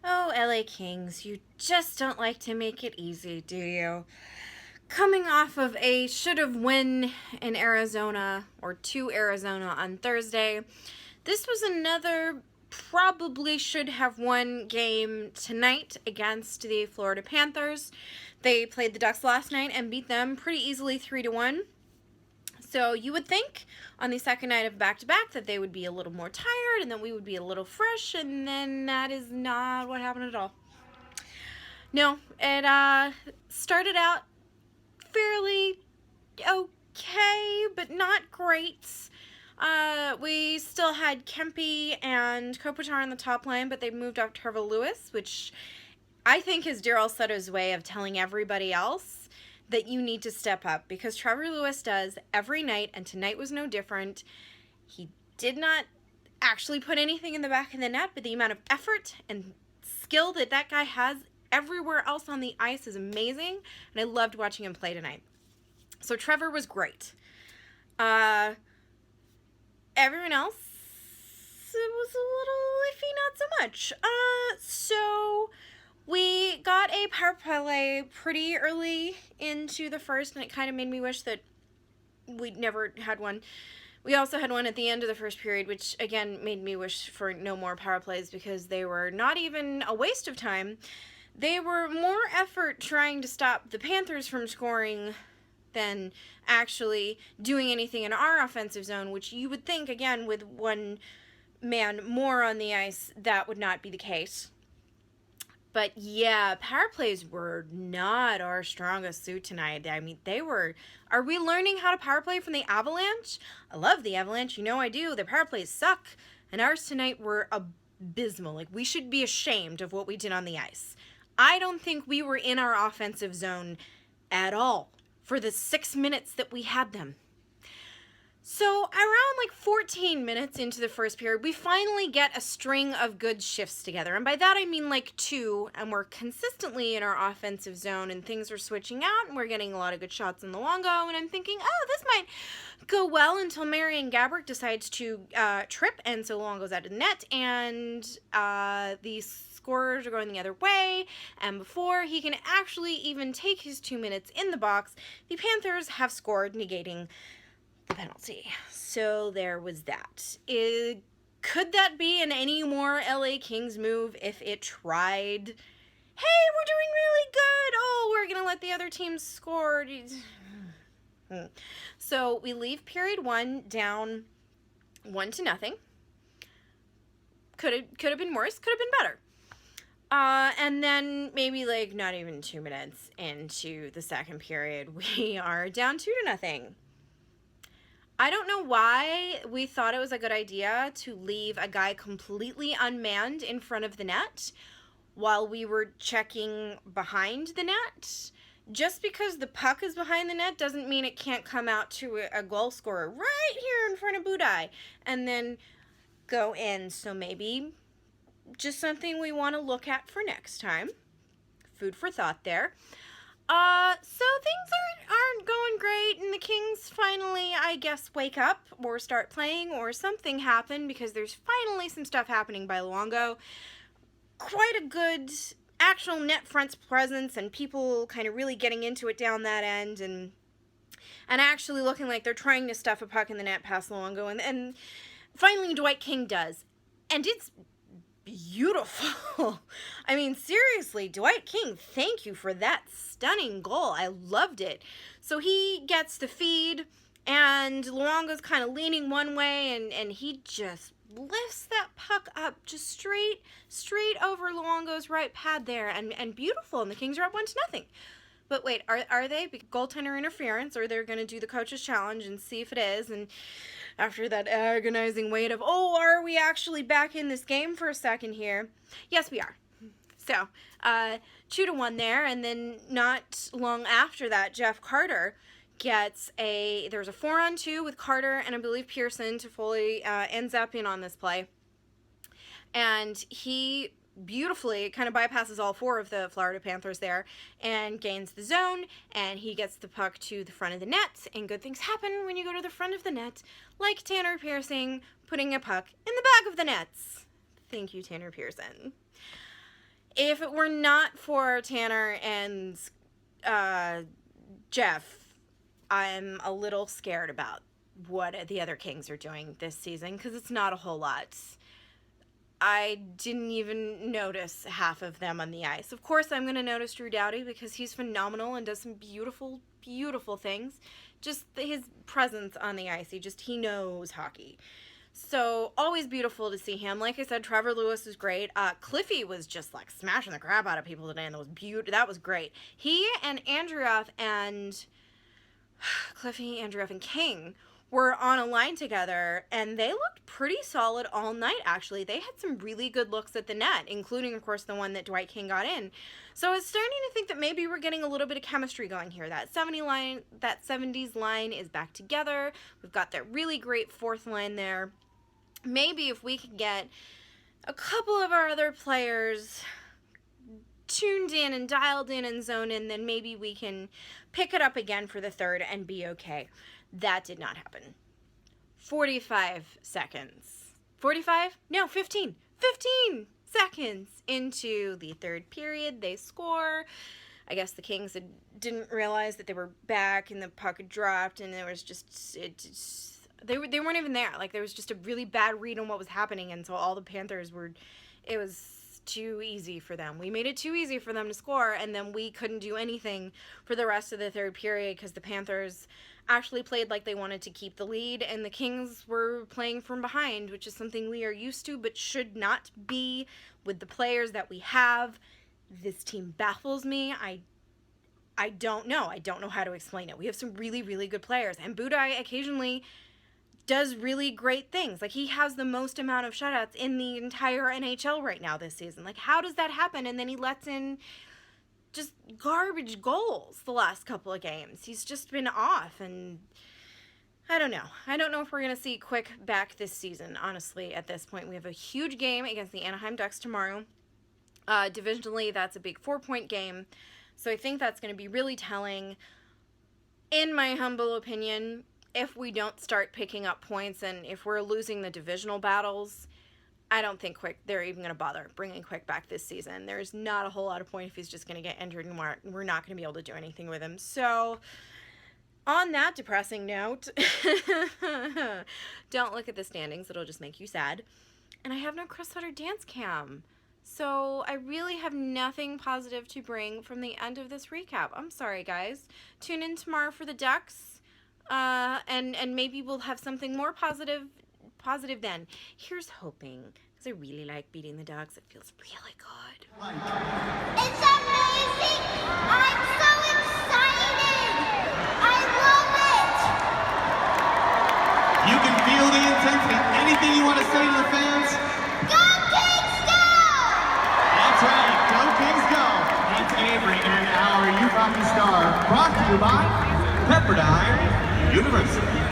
Oh, LA Kings, you just don't like to make it easy, do you? Coming off of a should have win in Arizona, or to Arizona on Thursday, this was another probably should have won game tonight against the Florida Panthers. They played the Ducks last night and beat them pretty easily 3-1. So you would think on the second night of back-to-back that they would be a little more tired and that we would be a little fresh, and then that is not what happened at all. No, it started out fairly okay, but not great. We still had Kempe and Kopitar on the top line, but they moved up Trevor Lewis, which I think is Daryl Sutter's way of telling everybody else that you need to step up, because Trevor Lewis does every night, and tonight was no different. He did not actually put anything in the back of the net, but the amount of effort and skill that that guy has everywhere else on the ice is amazing, and I loved watching him play tonight. So Trevor was great. Everyone else, it was a little iffy, not so much. So we got a power play pretty early into the first, and it kind of made me wish that we'd never had one. We also had one at the end of the first period, which again made me wish for no more power plays, because they were not even a waste of time. They were more effort trying to stop the Panthers from scoring than actually doing anything in our offensive zone, which you would think, again, with one man more on the ice, that would not be the case. But yeah, power plays were not our strongest suit tonight. I mean, they were. Are we learning how to power play from the Avalanche? I love the Avalanche. You know I do. Their power plays suck. And ours tonight were abysmal. Like, we should be ashamed of what we did on the ice. I don't think we were in our offensive zone at all for the 6 minutes that we had them. So around like 14 minutes into the first period, we finally get a string of good shifts together. And by that I mean like two, and we're consistently in our offensive zone, and things are switching out, and we're getting a lot of good shots in the Luongo, and I'm thinking, oh, this might go well, until Marian Gaborik decides to trip, and so Luongo's out of the net, and the scorers are going the other way, and before he can actually even take his 2 minutes in the box, the Panthers have scored, negating the penalty. So there was that. Could that be an any more LA Kings move if it tried? Hey, we're doing really good. Oh, we're going to let the other team score. So we leave period one down 1-0. Could have been worse. Could have been better. And then maybe like not even 2 minutes into the second period, we are down 2-0. I don't know why we thought it was a good idea to leave a guy completely unmanned in front of the net while we were checking behind the net. Just because the puck is behind the net doesn't mean it can't come out to a goal scorer right here in front of Budai and then go in. So maybe just something we want to look at for next time. Food for thought there. So things aren't going great, and the Kings finally, I guess, wake up or start playing, or something happen, because there's finally some stuff happening by Luongo. Quite a good actual net front presence, and people kind of really getting into it down that end, and actually looking like they're trying to stuff a puck in the net past Luongo, and finally Dwight King does. And it's beautiful. I mean, seriously, Dwight King, thank you for that stunning goal. I loved it. So he gets the feed, and Luongo's kind of leaning one way, and he just lifts that puck up just straight over Luongo's right pad there, and beautiful, and the Kings are up 1-0. But wait, are they goaltender interference, or they're going to do the coach's challenge and see if it is? And after that agonizing wait of, oh, are we actually back in this game for a second here? Yes, we are. So, 2-1 there, and then not long after that, Jeff Carter gets there's a 4-on-2 with Carter and I believe Pearson. Toffoli ends up in on this play. And he beautifully kind of bypasses all four of the Florida Panthers there and gains the zone, and he gets the puck to the front of the net, and good things happen when you go to the front of the net, like Tanner Pearson putting a puck in the back of the nets. Thank you, Tanner Pearson. if it were not for Tanner and Jeff, I'm a little scared about what the other Kings are doing this season, because it's not a whole lot. I didn't even notice half of them on the ice. Of course, I'm going to notice Drew Doughty because he's phenomenal and does some beautiful, beautiful things. Just his presence on the ice, he knows hockey. So, always beautiful to see him. Like I said, Trevor Lewis is great. Cliffy was just, like, smashing the crap out of people today, and that was great. He and Andreeff and... Cliffy, Andreeff, and King were on a line together, and they looked pretty solid all night, actually. They had some really good looks at the net, including, of course, the one that Dwight King got in. So I was starting to think that maybe we're getting a little bit of chemistry going here. That 70s line is back together. We've got that really great fourth line there. Maybe if we could get a couple of our other players tuned in and dialed in and zoned in, then maybe we can pick it up again for the third and be okay. That did not happen. 45 seconds. 45? No, 15. 15 seconds into the third period, they score. I guess the Kings didn't realize that they were back and the puck had dropped, and there was they weren't even there. Like, there was just a really bad read on what was happening, and so all the Panthers it was too easy for them. We made it too easy for them to score, and then we couldn't do anything for the rest of the third period because the Panthers actually played like they wanted to keep the lead, and the Kings were playing from behind, which is something we are used to but should not be with the players that we have. This team baffles me. I don't know. I don't know how to explain it. We have some really, really good players, and Budaj occasionally does really great things. Like, he has the most amount of shutouts in the entire NHL right now this season. Like, how does that happen? And then he lets in just garbage goals the last couple of games. He's just been off, and I don't know. I don't know if we're going to see Quick back this season, honestly, at this point. We have a huge game against the Anaheim Ducks tomorrow. Divisionally, that's a big 4-point game. So I think that's going to be really telling. In my humble opinion, if we don't start picking up points and if we're losing the divisional battles, I don't think they're even going to bother bringing Quick back this season. There's not a whole lot of point if he's just going to get injured, and we're not going to be able to do anything with him. So, on that depressing note, don't look at the standings. It'll just make you sad. And I have no Chris Sutter dance cam. So I really have nothing positive to bring from the end of this recap. I'm sorry, guys. Tune in tomorrow for the Ducks. And maybe we'll have something more positive then. Here's hoping, because I really like beating the Ducks. It feels really good. It's amazing! I'm so excited! I love it! You can feel the intensity. Anything you want to say to the fans? Go Kings, go! That's right. Go Kings, go! That's Avery and our Youth Hockey Star, brought to you by Pepperdine University.